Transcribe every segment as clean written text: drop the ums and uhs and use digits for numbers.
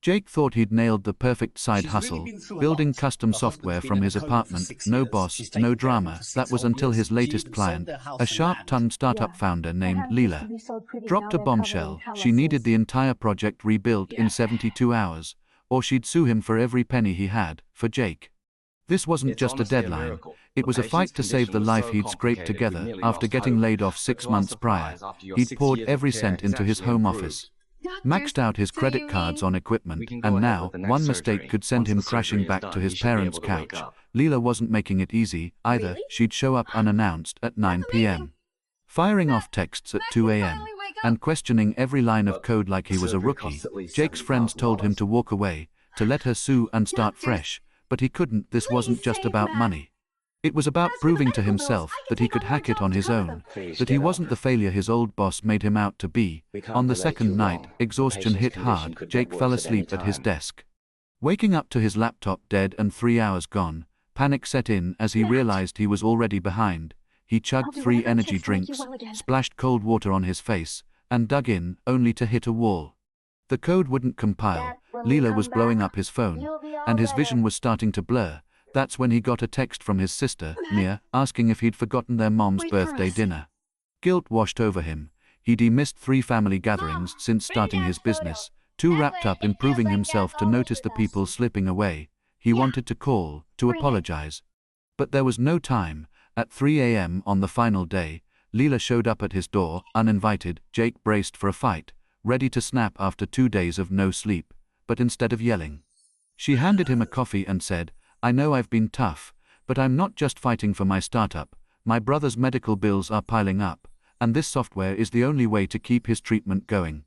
Jake thought he'd nailed the perfect side hustle, building custom software from his apartment, no boss, no drama. That was until his latest client, a sharp-tongued startup founder named Leela, dropped a bombshell. She needed the entire project rebuilt in 72 hours, or she'd sue him for every penny he had. For Jake, this wasn't just a deadline, it was a fight to save the life he'd scraped together after getting laid off 6 months prior. He'd poured every cent into his home office, maxed out his credit cards on equipment, and now, one mistake could send him crashing back to his parents' couch. Leela wasn't making it easy, either. She'd show up unannounced at 9 p.m., firing off texts at 2 a.m., and questioning every line of code like he was a rookie. Jake's friends told him to walk away, to let her sue and start fresh, but he couldn't. This wasn't just about money. It was about proving to himself that he could hack it on his own, that he wasn't the failure his old boss made him out to be. On the second night, exhaustion hit hard. Jake fell asleep at his desk, waking up to his laptop dead and 3 hours gone. Panic set in as he realized he was already behind. He chugged 3 energy drinks, splashed cold water on his face, and dug in, only to hit a wall. The code wouldn't compile. Leela was blowing up his phone, and his vision was starting to blur. That's when he got a text from his sister, Mia, asking if he'd forgotten their mom's birthday dinner. Guilt washed over him. He'd missed 3 family gatherings since starting his business, too wrapped up in proving himself to notice the people slipping away. He wanted to call, to apologize. But there was no time. At 3 a.m. on the final day, Leela showed up at his door, uninvited. Jake braced for a fight, ready to snap after 2 days of no sleep. But instead of yelling, she handed him a coffee and said, "I know I've been tough, but I'm not just fighting for my startup. My brother's medical bills are piling up, and this software is the only way to keep his treatment going."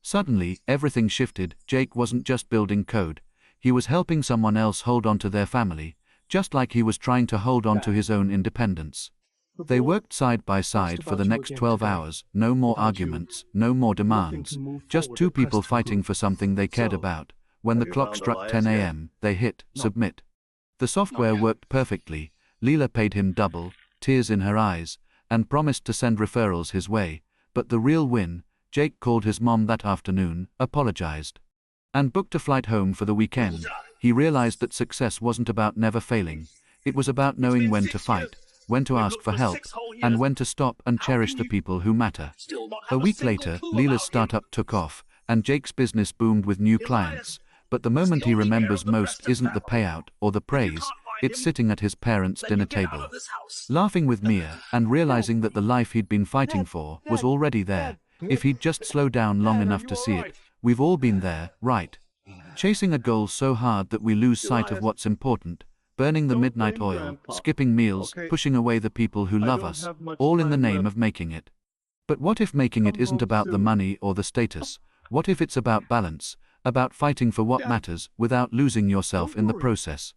Suddenly, everything shifted. Jake wasn't just building code. He was helping someone else hold on to their family, just like he was trying to hold on to his own independence. They worked side by side for the next 12 hours, no more arguments, no more demands, just 2 people fighting for something they cared about. When the clock struck 10 a.m., they hit submit. The software worked perfectly. Leela paid him double, tears in her eyes, and promised to send referrals his way. But the real win, Jake called his mom that afternoon, apologized, and booked a flight home for the weekend. He realized that success wasn't about never failing. It was about knowing when to fight, when to ask for help, and when to stop and cherish the people who matter. A week later, Leela's startup took off, and Jake's business boomed with new clients. But the moment he remembers most isn't the payout or the praise, it's sitting at his parents' dinner table, laughing with Mia, and realizing that the life he'd been fighting for was already there, if he'd just slow down long enough to see it. We've all been there, right? Chasing a goal so hard that we lose sight of what's important, burning the midnight oil, skipping meals, pushing away the people who love us, all in the name of making it. But what if making it isn't about the money or the status? What if it's about balance? About fighting for what matters, without losing yourself in the process?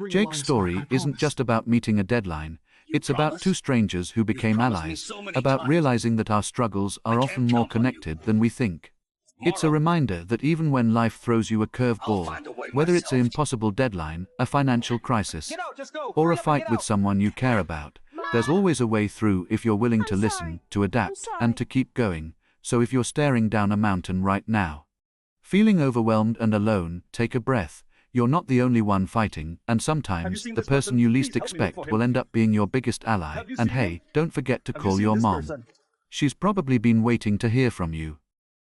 Jake's story isn't just about meeting a deadline, it's about 2 strangers who became allies, about realizing that our struggles are often more connected than we think. It's a reminder that even when life throws you a curveball, whether it's an impossible deadline, a financial crisis, or a fight with someone you care about, there's always a way through if you're willing to listen, to adapt, and to keep going. So if you're staring down a mountain right now, feeling overwhelmed and alone, take a breath. You're not the only one fighting, and sometimes the person you least expect will end up being your biggest ally. And hey, don't forget to call your mom. She's probably been waiting to hear from you.